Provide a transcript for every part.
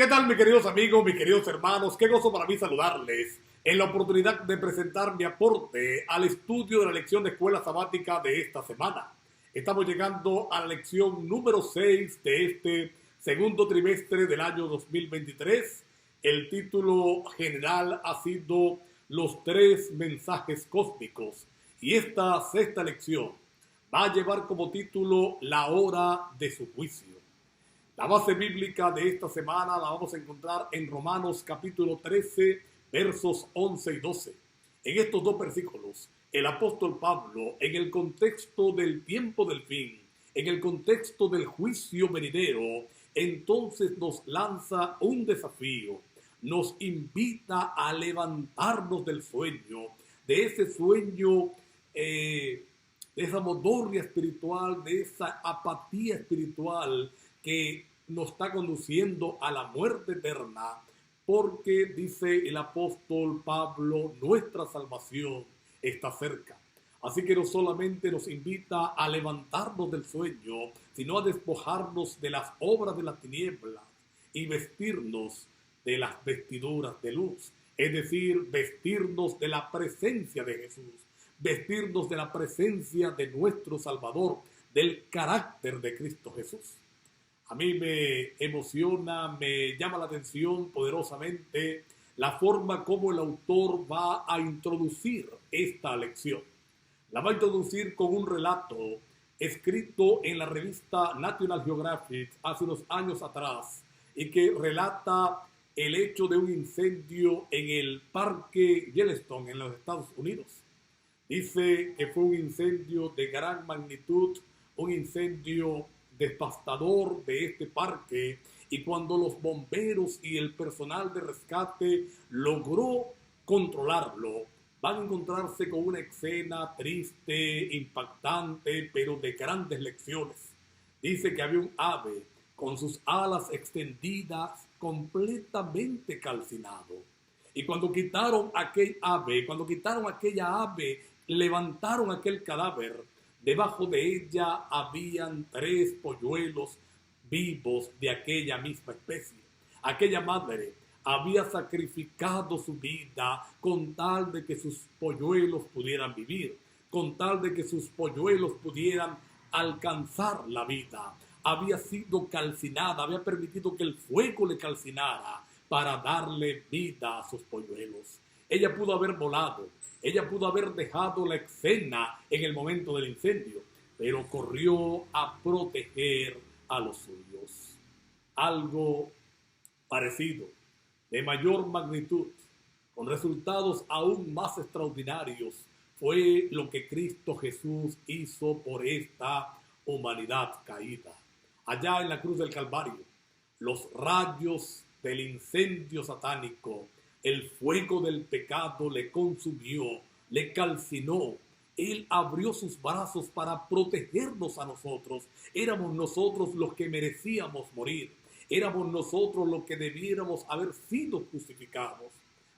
¿Qué tal, mis queridos amigos, mis queridos hermanos? Qué gozo para mí saludarles en la oportunidad de presentar mi aporte al estudio de la lección de escuela sabática de esta semana. Estamos llegando a la lección número 6 de este segundo trimestre del año 2023. El título general ha sido Los tres mensajes cósmicos. Y esta sexta lección va a llevar como título La hora de su juicio. La base bíblica de esta semana la vamos a encontrar en Romanos capítulo 13, versos 11 y 12. En estos dos versículos, el apóstol Pablo, en el contexto del tiempo del fin, en el contexto del juicio venidero, entonces nos lanza un desafío, nos invita a levantarnos del sueño, de ese sueño, de esa modorria espiritual, de esa apatía espiritual que nos está conduciendo a la muerte eterna, porque dice el apóstol Pablo, nuestra salvación está cerca. Así que no solamente nos invita a levantarnos del sueño, sino a despojarnos de las obras de las tinieblas y vestirnos de las vestiduras de luz, es decir, vestirnos de la presencia de Jesús, vestirnos de la presencia de nuestro Salvador, del carácter de Cristo Jesús. A mí me emociona, me llama la atención poderosamente la forma como el autor va a introducir esta lección. La va a introducir con un relato escrito en la revista National Geographic hace unos años atrás y que relata el hecho de un incendio en el Parque Yellowstone en los Estados Unidos. Dice que fue un incendio de gran magnitud, un incendio devastador de este parque, y cuando los bomberos y el personal de rescate logró controlarlo, van a encontrarse con una escena triste, impactante, pero de grandes lecciones. Dice que había un ave con sus alas extendidas, completamente calcinado. Y cuando quitaron aquella ave, levantaron aquel cadáver. Debajo de ella habían 3 polluelos vivos de aquella misma especie. Aquella madre había sacrificado su vida con tal de que sus polluelos pudieran vivir, con tal de que sus polluelos pudieran alcanzar la vida. Había sido calcinada, había permitido que el fuego le calcinara para darle vida a sus polluelos. Ella pudo haber volado, ella pudo haber dejado la escena en el momento del incendio, pero corrió a proteger a los suyos. Algo parecido, de mayor magnitud, con resultados aún más extraordinarios, fue lo que Cristo Jesús hizo por esta humanidad caída. Allá en la cruz del Calvario, los rayos del incendio satánico, el fuego del pecado le consumió, le calcinó. Él abrió sus brazos para protegernos a nosotros. Éramos nosotros los que merecíamos morir. Éramos nosotros los que debiéramos haber sido crucificados.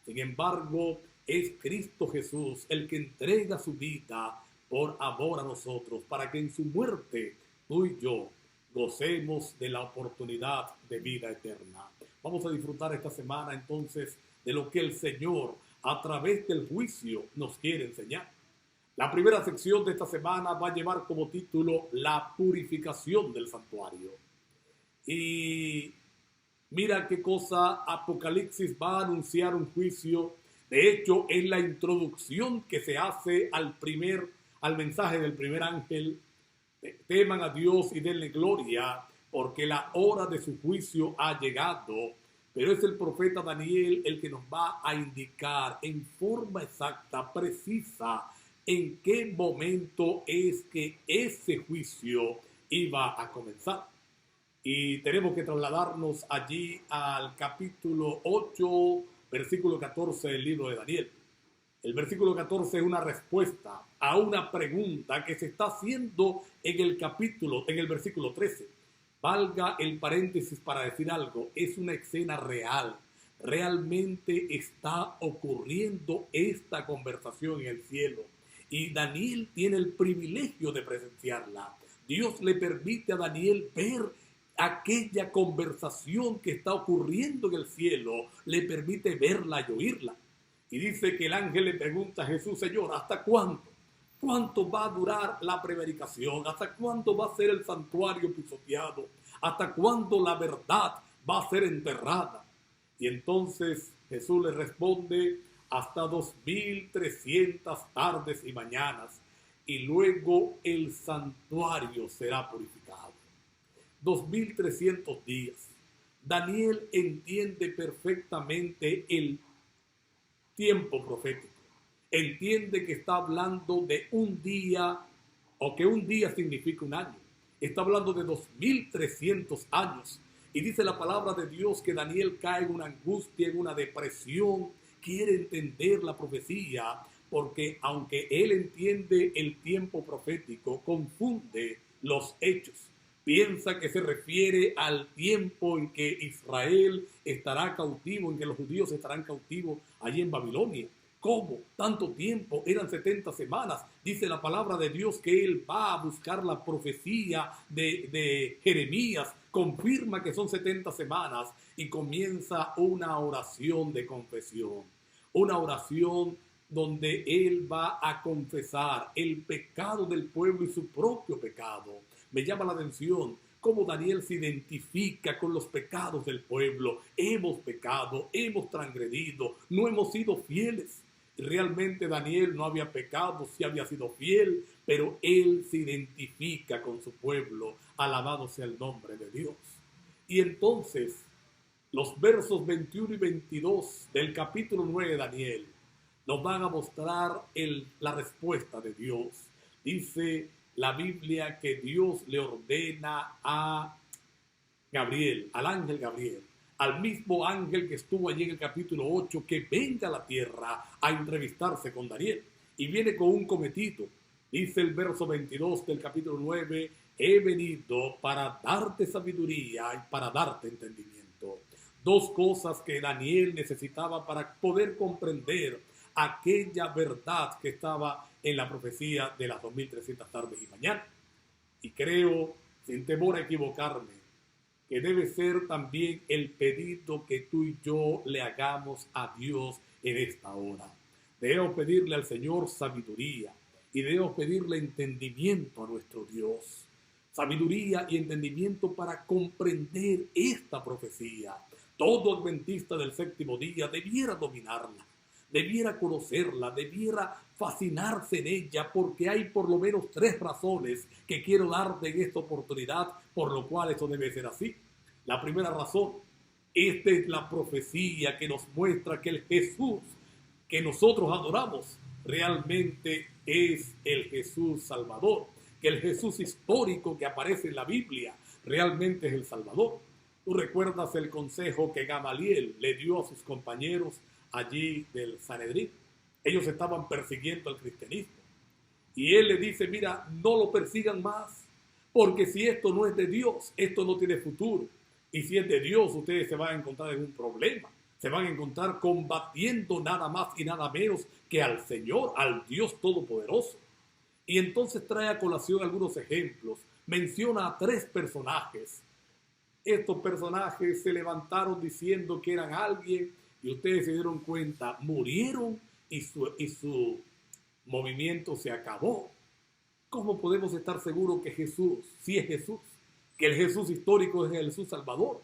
Sin embargo, es Cristo Jesús el que entrega su vida por amor a nosotros, para que en su muerte tú y yo gocemos de la oportunidad de vida eterna. Vamos a disfrutar esta semana entonces de lo que el Señor a través del juicio nos quiere enseñar. La primera sección de esta semana va a llevar como título La purificación del santuario. Y mira qué cosa, Apocalipsis va a anunciar un juicio. De hecho, es la introducción que se hace al mensaje del primer ángel. Teman a Dios y denle gloria, porque la hora de su juicio ha llegado. Pero es el profeta Daniel el que nos va a indicar en forma exacta, precisa, en qué momento es que ese juicio iba a comenzar. Y tenemos que trasladarnos allí al capítulo 8, versículo 14 del libro de Daniel. El versículo 14 es una respuesta a una pregunta que se está haciendo en el versículo 13. Valga el paréntesis para decir algo, es una escena real. Realmente está ocurriendo esta conversación en el cielo. Y Daniel tiene el privilegio de presenciarla. Dios le permite a Daniel ver aquella conversación que está ocurriendo en el cielo le permite verla y oírla. Y dice que el ángel le pregunta a Jesús: Señor, ¿hasta cuándo? ¿Cuánto va a durar la prevaricación? ¿Hasta cuándo va a ser el santuario pisoteado? ¿Hasta cuándo la verdad va a ser enterrada? Y entonces Jesús le responde: hasta 2300 tardes y mañanas, y luego el santuario será purificado. 2300 días. Daniel entiende perfectamente el tiempo profético. Entiende que está hablando de un día, o que un día significa un año. Está hablando de 2300 años. Y dice la palabra de Dios que Daniel cae en una angustia, en una depresión. Quiere entender la profecía, porque aunque él entiende el tiempo profético, confunde los hechos. Piensa que se refiere al tiempo en que Israel estará cautivo, en que los judíos estarán cautivos allí en Babilonia. ¿Cómo? Tanto tiempo, eran 70 semanas. Dice la palabra de Dios que él va a buscar la profecía de Jeremías, confirma que son 70 semanas y comienza una oración de confesión. Una oración donde él va a confesar el pecado del pueblo y su propio pecado. Me llama la atención cómo Daniel se identifica con los pecados del pueblo. Hemos pecado, hemos transgredido, no hemos sido fieles. Realmente Daniel no había pecado, sí había sido fiel, pero él se identifica con su pueblo, alabado sea el nombre de Dios. Y entonces, los versos 21 y 22 del capítulo 9 de Daniel nos van a mostrar la respuesta de Dios. Dice la Biblia que Dios le ordena a Gabriel, al ángel Gabriel, al mismo ángel que estuvo allí en el capítulo 8, que venga a la tierra a entrevistarse con Daniel. Y viene con un cometido. Dice el verso 22 del capítulo 9, he venido para darte sabiduría y para darte entendimiento. Dos cosas que Daniel necesitaba para poder comprender aquella verdad que estaba en la profecía de las 2300 tardes y mañanas. Y creo, sin temor a equivocarme, que debe ser también el pedido que tú y yo le hagamos a Dios en esta hora. Debemos pedirle al Señor sabiduría y debemos pedirle entendimiento a nuestro Dios. Sabiduría y entendimiento para comprender esta profecía. Todo adventista del séptimo día debiera dominarla, debiera conocerla, debiera fascinarse en ella, porque hay por lo menos 3 razones que quiero darte en esta oportunidad por lo cual esto debe ser así. La primera razón, esta es la profecía que nos muestra que el Jesús que nosotros adoramos realmente es el Jesús Salvador, que el Jesús histórico que aparece en la Biblia realmente es el Salvador. Tú recuerdas el consejo que Gamaliel le dio a sus compañeros allí del Sanedrín. Ellos estaban persiguiendo al cristianismo. Y él le dice, mira, no lo persigan más, porque si esto no es de Dios, esto no tiene futuro. Y si es de Dios, ustedes se van a encontrar en un problema. Se van a encontrar combatiendo nada más y nada menos que al Señor, al Dios Todopoderoso. Y entonces trae a colación algunos ejemplos. Menciona a 3 personajes. Estos personajes se levantaron diciendo que eran alguien y ustedes se dieron cuenta, murieron y su movimiento se acabó. ¿Cómo podemos estar seguros que Jesús, sí es Jesús, que el Jesús histórico es el Jesús Salvador?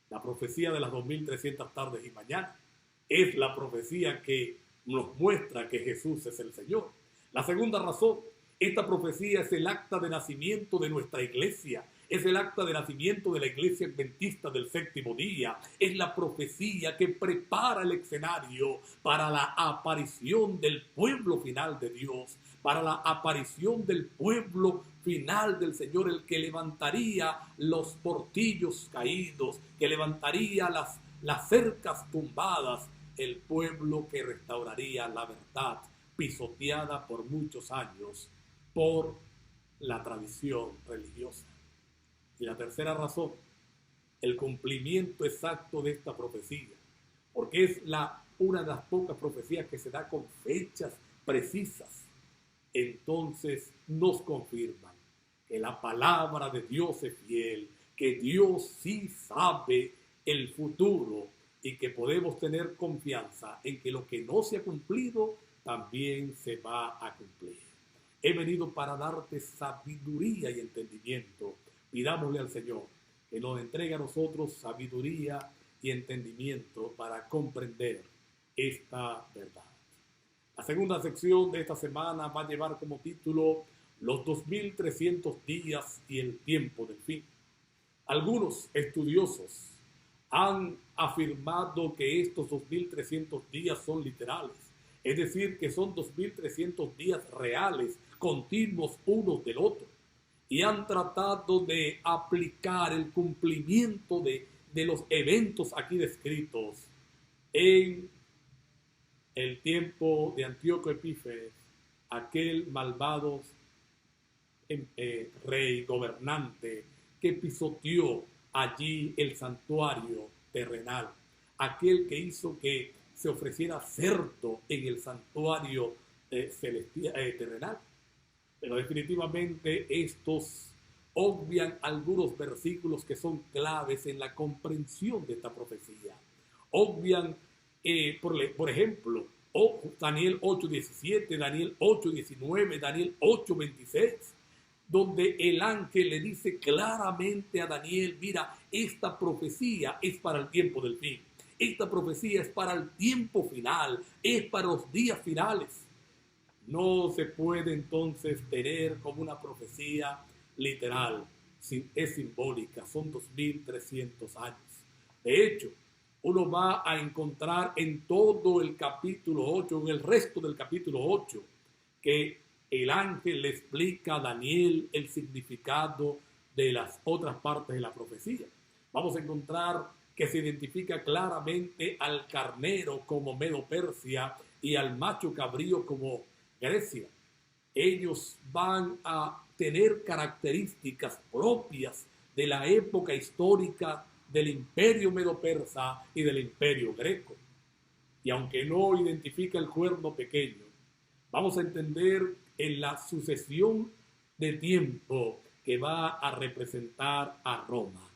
La profecía de las 2300 tardes y mañanas es la profecía que nos muestra que Jesús es el Señor. La segunda razón, esta profecía es el acta de nacimiento de nuestra iglesia. Es el acta de nacimiento de la iglesia adventista del séptimo día. Es la profecía que prepara el escenario para la aparición del pueblo final de Dios, para la aparición del pueblo final del Señor, el que levantaría los portillos caídos, que levantaría las cercas tumbadas, el pueblo que restauraría la verdad pisoteada por muchos años por la tradición religiosa. Y la tercera razón, el cumplimiento exacto de esta profecía, porque es una de las pocas profecías que se da con fechas precisas. Entonces nos confirman que la palabra de Dios es fiel, que Dios sí sabe el futuro y que podemos tener confianza en que lo que no se ha cumplido también se va a cumplir. He venido para darte sabiduría y entendimiento. Pidámosle al Señor que nos entregue a nosotros sabiduría y entendimiento para comprender esta verdad. La segunda sección de esta semana va a llevar como título Los 2300 días y el tiempo del fin. Algunos estudiosos han afirmado que estos 2300 días son literales, es decir, que son 2300 días reales, continuos unos del otro, y han tratado de aplicar el cumplimiento de los eventos aquí descritos en el tiempo de Antíoco Epífanes, aquel malvado rey gobernante que pisoteó allí el santuario terrenal, aquel que hizo que se ofreciera cerdo en el santuario terrenal. Pero definitivamente estos obvian algunos versículos que son claves en la comprensión de esta profecía. Obvian, por ejemplo, Daniel 8:17, Daniel 8:19, Daniel 8:26, donde el ángel le dice claramente a Daniel, mira, esta profecía es para el tiempo del fin. Esta profecía es para el tiempo final, es para los días finales. No se puede entonces tener como una profecía literal, es simbólica, son 2300 años. De hecho, uno va a encontrar en todo el capítulo 8, en el resto del capítulo 8, que el ángel le explica a Daniel el significado de las otras partes de la profecía. Vamos a encontrar que se identifica claramente al carnero como Medo-Persia y al macho cabrío como Grecia. Ellos van a tener características propias de la época histórica del imperio medo-persa y del imperio greco. Y aunque no identifica el cuerno pequeño, vamos a entender en la sucesión de tiempo que va a representar a Roma.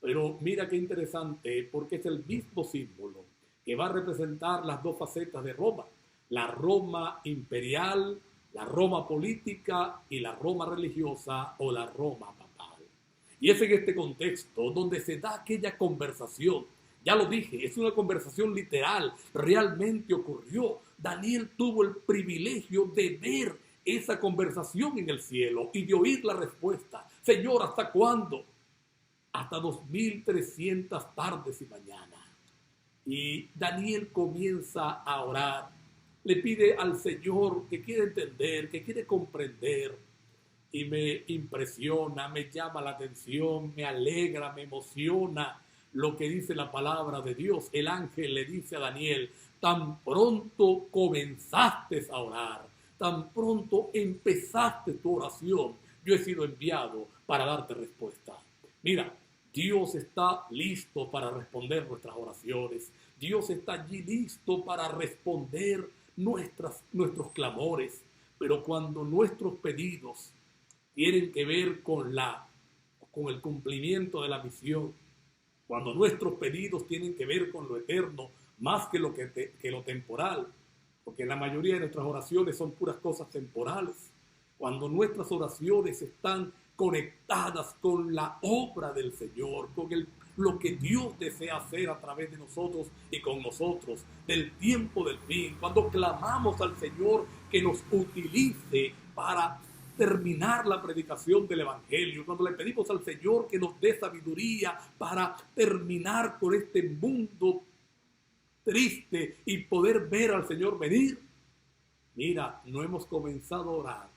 Pero mira qué interesante, porque es el mismo símbolo que va a representar las dos facetas de Roma: la Roma imperial, la Roma política y la Roma religiosa o la Roma papal. Y es en este contexto donde se da aquella conversación. Ya lo dije, es una conversación literal, realmente ocurrió. Daniel tuvo el privilegio de ver esa conversación en el cielo y de oír la respuesta. Señor, ¿hasta cuándo? Hasta 2300 tardes y mañanas. Y Daniel comienza a orar. Le pide al Señor que quiere entender, que quiere comprender. Y me impresiona, me llama la atención, me alegra, me emociona lo que dice la palabra de Dios. El ángel le dice a Daniel: tan pronto comenzaste a orar, tan pronto empezaste tu oración, yo he sido enviado para darte respuesta. Mira, Dios está listo para responder nuestras oraciones. Dios está allí listo para responder nuestros clamores. Pero cuando nuestros pedidos tienen que ver con el cumplimiento de la misión, cuando nuestros pedidos tienen que ver con lo eterno, más que lo temporal, porque la mayoría de nuestras oraciones son puras cosas temporales, cuando nuestras oraciones están conectadas con la obra del Señor, con lo que Dios desea hacer a través de nosotros y con nosotros, del tiempo del fin, cuando clamamos al Señor que nos utilice para terminar la predicación del Evangelio, cuando le pedimos al Señor que nos dé sabiduría para terminar con este mundo triste y poder ver al Señor venir. Mira, no hemos comenzado a orar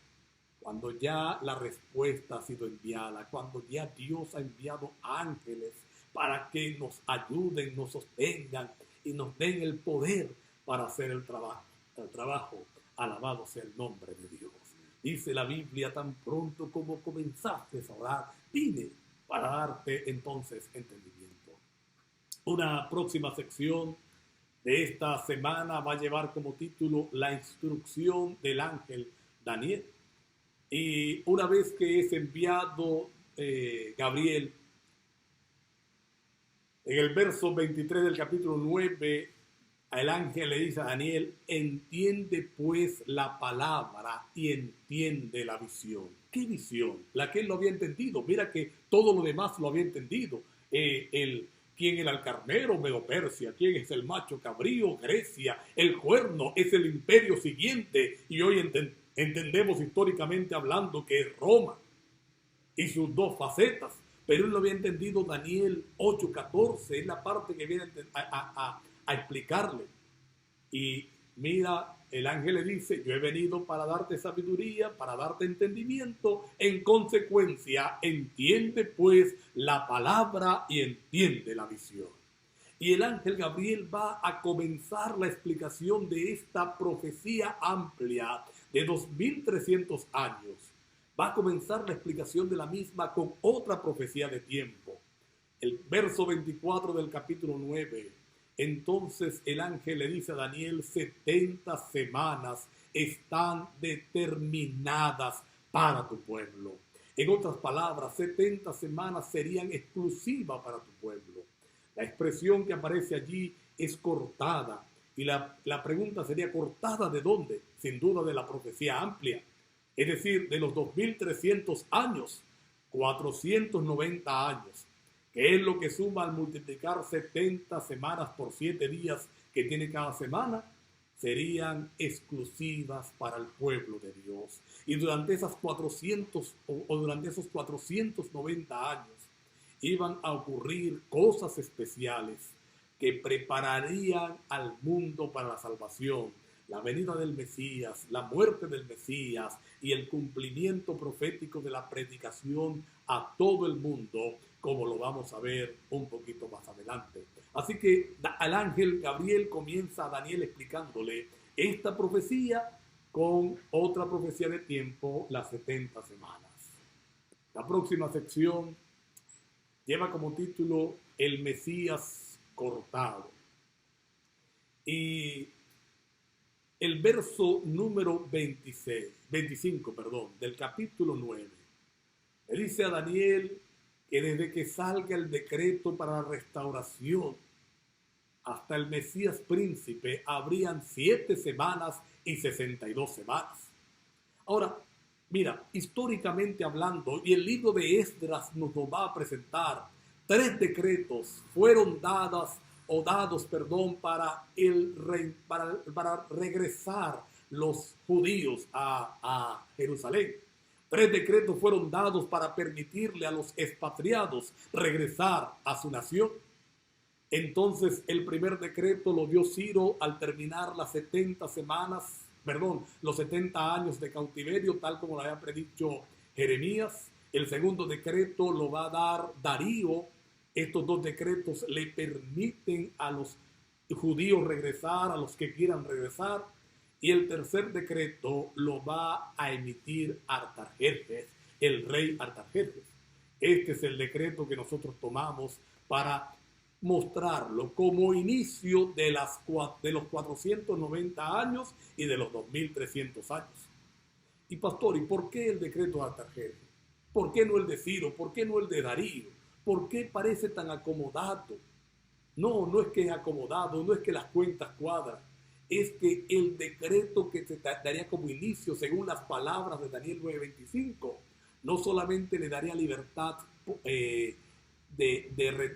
cuando ya la respuesta ha sido enviada, cuando ya Dios ha enviado ángeles para que nos ayuden, nos sostengan y nos den el poder para hacer el trabajo. Alabado sea el nombre de Dios. Dice la Biblia: tan pronto como comenzaste a orar, vine para darte entonces entendimiento. Una próxima sección de esta semana va a llevar como título La instrucción del ángel Daniel. Y una vez que es enviado Gabriel En el verso 23 del capítulo 9, el ángel le dice a Daniel, entiende pues la palabra y entiende la visión. ¿Qué visión? La que él lo había entendido. Mira que todo lo demás lo había entendido. ¿Quién era el carnero? Medo-Persia. ¿Quién es el macho cabrío? Grecia. El cuerno es el imperio siguiente. Y hoy entendemos históricamente hablando que es Roma y sus dos facetas. Pero él lo había entendido Daniel 8:14. Es la parte que viene a explicarle. Y mira, el ángel le dice, yo he venido para darte sabiduría, para darte entendimiento. En consecuencia, entiende pues la palabra y entiende la visión. Y el ángel Gabriel va a comenzar la explicación de esta profecía amplia de 2300 años. Va a comenzar la explicación de la misma con otra profecía de tiempo. El verso 24 del capítulo 9. Entonces el ángel le dice a Daniel, 70 semanas están determinadas para tu pueblo. En otras palabras, 70 semanas serían exclusivas para tu pueblo. La expresión que aparece allí es cortada. Y la pregunta sería, ¿cortada de dónde? Sin duda de la profecía amplia. Es decir, de los 2300 años, 490 años. Que es lo que suma al multiplicar 70 semanas por 7 días que tiene cada semana, serían exclusivas para el pueblo de Dios. Y durante esas 400 o durante esos 490 años iban a ocurrir cosas especiales que prepararían al mundo para la salvación. La venida del Mesías, la muerte del Mesías y el cumplimiento profético de la predicación a todo el mundo, como lo vamos a ver un poquito más adelante. Así que el ángel Gabriel comienza a Daniel explicándole esta profecía con otra profecía de tiempo, las 70 semanas. La próxima sección lleva como título El Mesías cortado. Y el verso número 25 del capítulo 9, le dice a Daniel que desde que salga el decreto para la restauración hasta el Mesías príncipe habrían 7 semanas y 62 semanas. Ahora, mira, históricamente hablando, y el libro de Esdras nos lo va a presentar, 3 decretos fueron dados para regresar los judíos a Jerusalén. 3 decretos fueron dados para permitirle a los expatriados regresar a su nación. Entonces el primer decreto lo dio Ciro al terminar las 70 años de cautiverio, tal como lo había predicho Jeremías. El segundo decreto lo va a dar Darío. Estos 2 decretos le permiten a los judíos regresar, a los que quieran regresar. Y el tercer decreto lo va a emitir Artajerjes, el rey Artajerjes. Este es el decreto que nosotros tomamos para mostrarlo como inicio de los 490 años y de los 2300 años. Y pastor, ¿y por qué el decreto de Artajerjes? ¿Por qué no el de Ciro? ¿Por qué no el de Darío? ¿Por qué parece tan acomodado? No es que es acomodado, no es que las cuentas cuadran. Es que el decreto que se daría como inicio, según las palabras de Daniel 9:25, no solamente le daría libertad de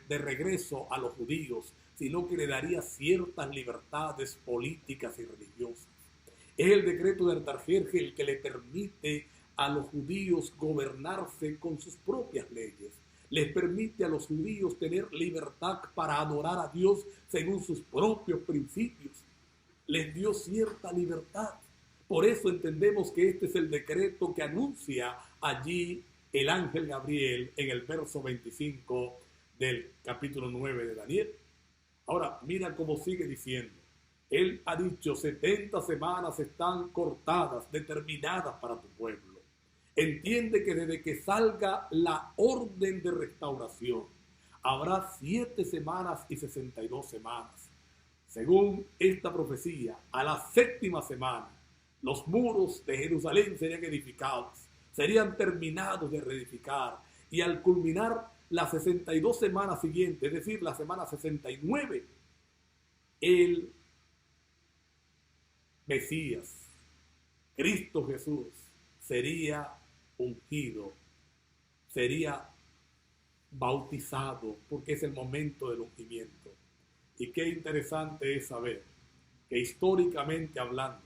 regreso a los judíos, sino que le daría ciertas libertades políticas y religiosas. Es el decreto de Artajerjes el que le permite a los judíos gobernarse con sus propias leyes. Les permite a los judíos tener libertad para adorar a Dios según sus propios principios. Les dio cierta libertad. Por eso entendemos que este es el decreto que anuncia allí el ángel Gabriel en el verso 25 del capítulo 9 de Daniel. Ahora, mira cómo sigue diciendo. Él ha dicho, 70 semanas están cortadas, determinadas para tu pueblo. Entiende que desde que salga la orden de restauración, habrá 7 semanas y 62 semanas. Según esta profecía, a la 7ª semana, los muros de Jerusalén serían edificados, serían terminados de reedificar, y al culminar las 62 semanas siguientes, es decir, la semana 69, el Mesías, Cristo Jesús, sería ungido, sería bautizado, porque es el momento del ungimiento. Y qué interesante es saber que históricamente hablando,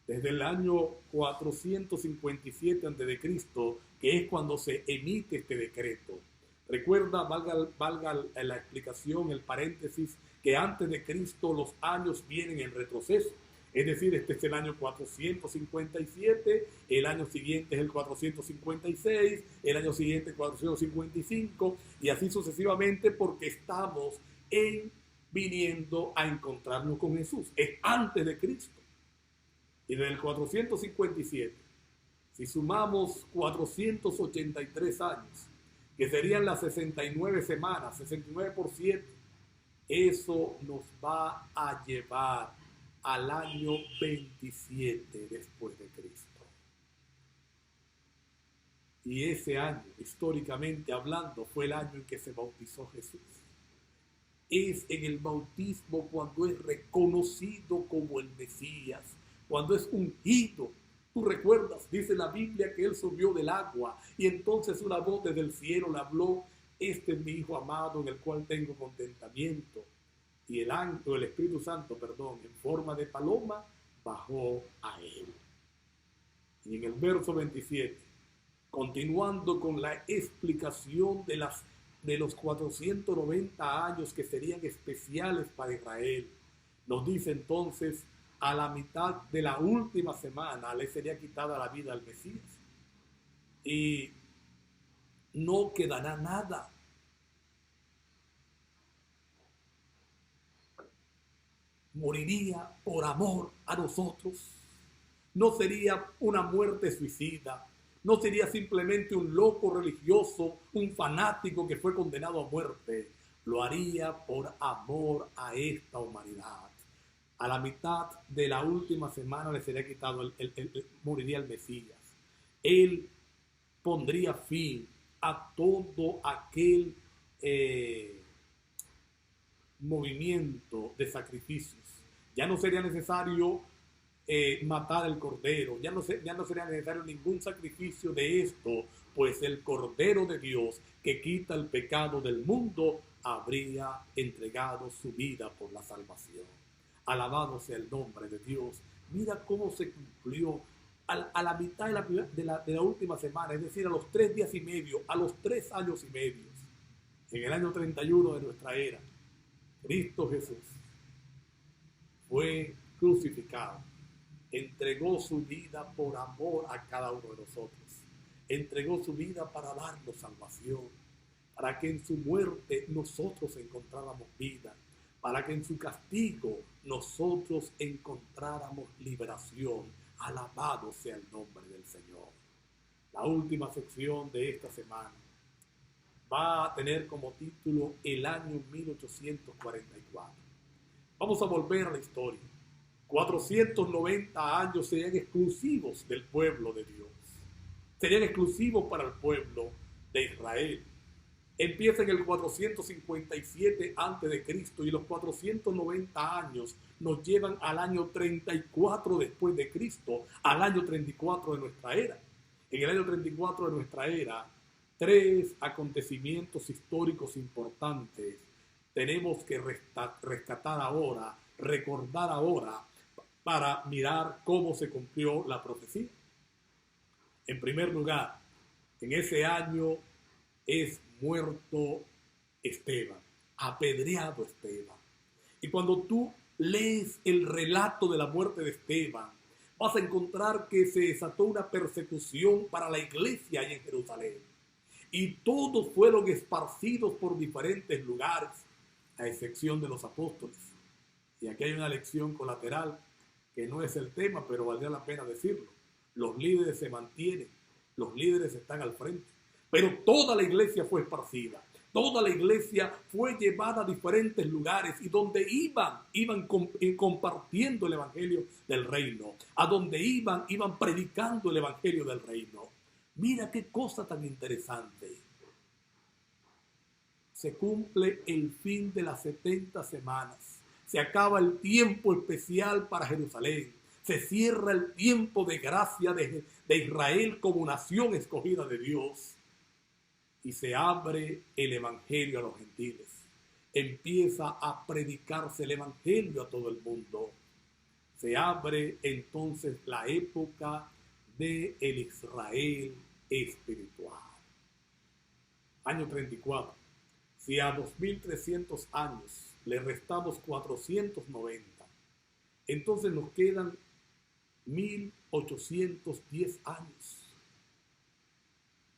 desde el año 457 a.C., que es cuando se emite este decreto. Recuerda, valga la explicación, el paréntesis, que antes de Cristo los años vienen en retroceso. Es decir, este es el año 457, el año siguiente es el 456, el año siguiente 455, y así sucesivamente, porque estamos viniendo a encontrarnos con Jesús. Es antes de Cristo. Y desde el 457, si sumamos 483 años, que serían las 69 semanas, 69 por 7, eso nos va a llevar al año 27 después de Cristo. Y ese año, históricamente hablando, fue el año en que se bautizó Jesús. Es en el bautismo cuando es reconocido como el Mesías, cuando es ungido. Tú recuerdas, dice la Biblia, que él subió del agua y entonces una voz desde el cielo le habló: este es mi Hijo amado en el cual tengo contentamiento. Y el Espíritu Santo, en forma de paloma, bajó a él. Y en el verso 27, continuando con la explicación de los 490 años que serían especiales para Israel, nos dice entonces: a la mitad de la última semana le sería quitada la vida al Mesías y no quedará nada. Moriría por amor a nosotros. No sería una muerte suicida. No sería simplemente un loco religioso, un fanático que fue condenado a muerte. Lo haría por amor a esta humanidad. A la mitad de la última semana le sería quitado, moriría el Mesías. Él pondría fin a todo aquel movimiento de sacrificios. Ya no sería necesario matar el cordero, ya no sería necesario ningún sacrificio de esto, pues el Cordero de Dios que quita el pecado del mundo habría entregado su vida por la salvación. Alabado sea el nombre de Dios. Mira cómo se cumplió a la mitad de la última semana, es decir, a los 3 días y medio, a los 3 años y medio, en el año 31 de nuestra era. Cristo Jesús fue crucificado, entregó su vida por amor a cada uno de nosotros, entregó su vida para darnos salvación, para que en su muerte nosotros encontráramos vida, para que en su castigo nosotros encontráramos liberación. Alabado sea el nombre del Señor. La última sección de esta semana va a tener como título el año 1844. Vamos a volver a la historia. 490 años serían exclusivos del pueblo de Dios. Serían exclusivos para el pueblo de Israel. Empieza en el 457 a.C. y los 490 años nos llevan al año 34 después de Cristo, al año 34 de nuestra era. En el año 34 de nuestra era, 3 acontecimientos históricos importantes tenemos que rescatar ahora, recordar ahora, para mirar cómo se cumplió la profecía. En primer lugar, en ese año es muerto Esteban, apedreado Esteban. Y cuando tú lees el relato de la muerte de Esteban, vas a encontrar que se desató una persecución para la iglesia ahí en Jerusalén. Y todos fueron esparcidos por diferentes lugares, a excepción de los apóstoles. Y aquí hay una lección colateral que no es el tema, pero valdría la pena decirlo. Los líderes se mantienen, los líderes están al frente, pero toda la iglesia fue esparcida. Toda la iglesia fue llevada a diferentes lugares y donde iban compartiendo el evangelio del reino. A donde iban predicando el evangelio del reino. Mira qué cosa tan interesante. se cumple el fin de las 70 semanas. Se acaba el tiempo especial para Jerusalén. Se cierra el tiempo de gracia de Israel como nación escogida de Dios. Y se abre el evangelio a los gentiles. Empieza a predicarse el evangelio a todo el mundo. Se abre entonces la época del Israel espiritual. Año 34. Si a 2300 años le restamos 490, entonces nos quedan 1810 años.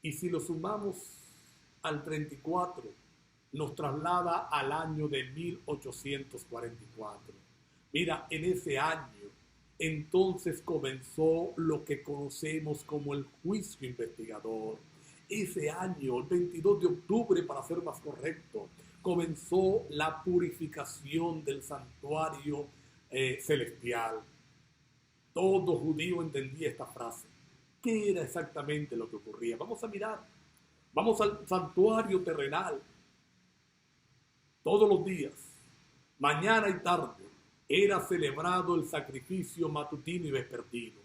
Y si lo sumamos al 34, nos traslada al año de 1844. Mira, en ese año, entonces comenzó lo que conocemos como el juicio investigador. Ese año, el 22 de octubre, para ser más correcto, comenzó la purificación del santuario celestial. Todo judío entendía esta frase. ¿Qué era exactamente lo que ocurría? Vamos a mirar. Vamos al santuario terrenal. Todos los días, mañana y tarde, era celebrado el sacrificio matutino y vespertino.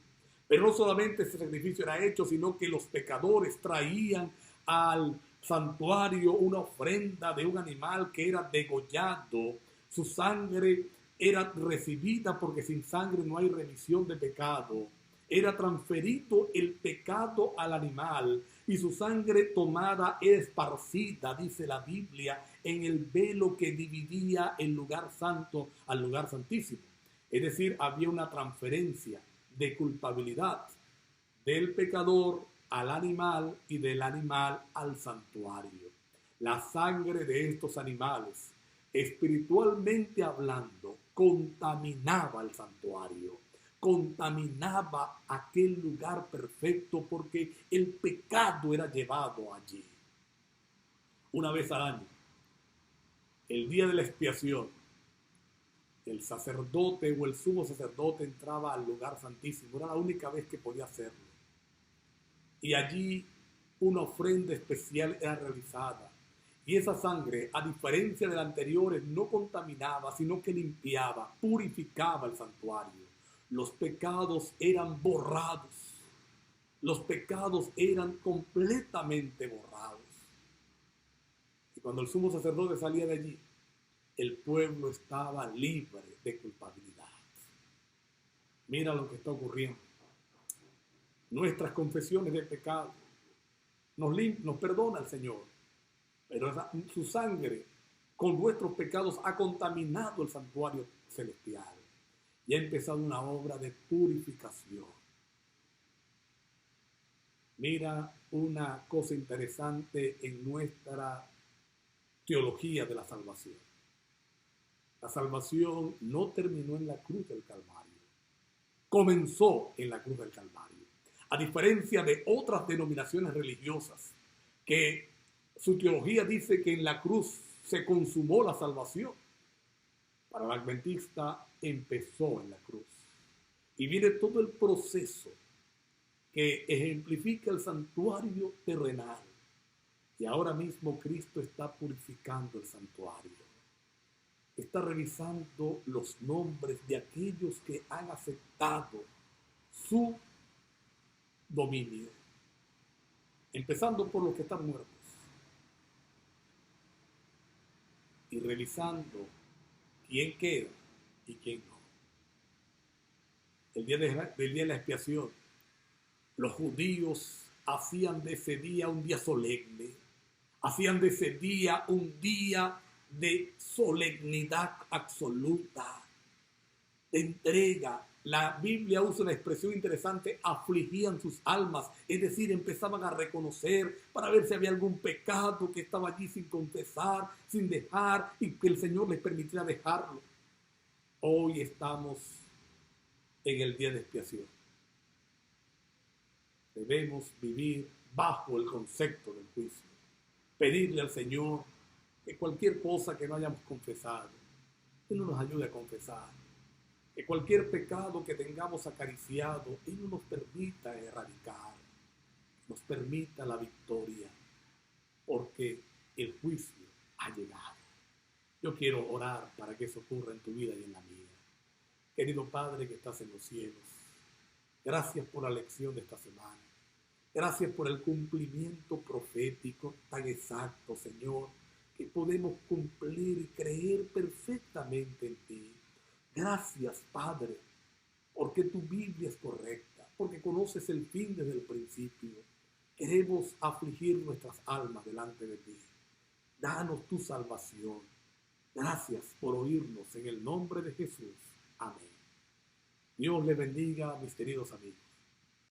Pero no solamente ese sacrificio era hecho, sino que los pecadores traían al santuario una ofrenda de un animal que era degollado. Su sangre era recibida porque sin sangre no hay remisión de pecado. Era transferido el pecado al animal y su sangre tomada era esparcida, dice la Biblia, en el velo que dividía el lugar santo al lugar santísimo. Es decir, había una transferencia de culpabilidad del pecador al animal y del animal al santuario. La sangre de estos animales, espiritualmente hablando, contaminaba el santuario, contaminaba aquel lugar perfecto porque el pecado era llevado allí. Una vez al año, el día de la expiación, el sacerdote o el sumo sacerdote entraba al lugar santísimo. Era la única vez que podía hacerlo. Y allí una ofrenda especial era realizada. Y esa sangre, a diferencia de la anterior, no contaminaba, sino que limpiaba, purificaba el santuario. Los pecados eran borrados. Los pecados eran completamente borrados. Y cuando el sumo sacerdote salía de allí, el pueblo estaba libre de culpabilidad. Mira lo que está ocurriendo. Nuestras confesiones de pecado nos perdona el Señor, pero su sangre con nuestros pecados ha contaminado el santuario celestial y ha empezado una obra de purificación. Mira una cosa interesante en nuestra teología de la salvación. La salvación no terminó en la cruz del Calvario, comenzó en la cruz del Calvario. A diferencia de otras denominaciones religiosas, que su teología dice que en la cruz se consumó la salvación. Para el adventista empezó en la cruz. Y viene todo el proceso que ejemplifica el santuario terrenal. Y ahora mismo Cristo está purificando el santuario. Está revisando los nombres de aquellos que han aceptado su dominio, empezando por los que están muertos y revisando quién queda y quién no. El día de la expiación, los judíos hacían de ese día un día solemne, hacían de ese día un día de solemnidad absoluta, de entrega. La Biblia usa una expresión interesante: afligían sus almas, es decir, empezaban a reconocer para ver si había algún pecado que estaba allí sin confesar, sin dejar, y que el Señor les permitiera dejarlo. Hoy estamos en el día de expiación. Debemos vivir bajo el concepto del juicio, pedirle al Señor que cualquier cosa que no hayamos confesado, Él no nos ayude a confesar. Que cualquier pecado que tengamos acariciado, Él no nos permita erradicar, nos permita la victoria, porque el juicio ha llegado. Yo quiero orar para que eso ocurra en tu vida y en la mía. Querido Padre que estás en los cielos, gracias por la lección de esta semana. Gracias por el cumplimiento profético tan exacto, Señor, que podemos cumplir y creer perfectamente en ti. Gracias, Padre, porque tu Biblia es correcta, porque conoces el fin desde el principio. Queremos afligir nuestras almas delante de ti. Danos tu salvación. Gracias por oírnos en el nombre de Jesús. Amén. Dios le bendiga, mis queridos amigos.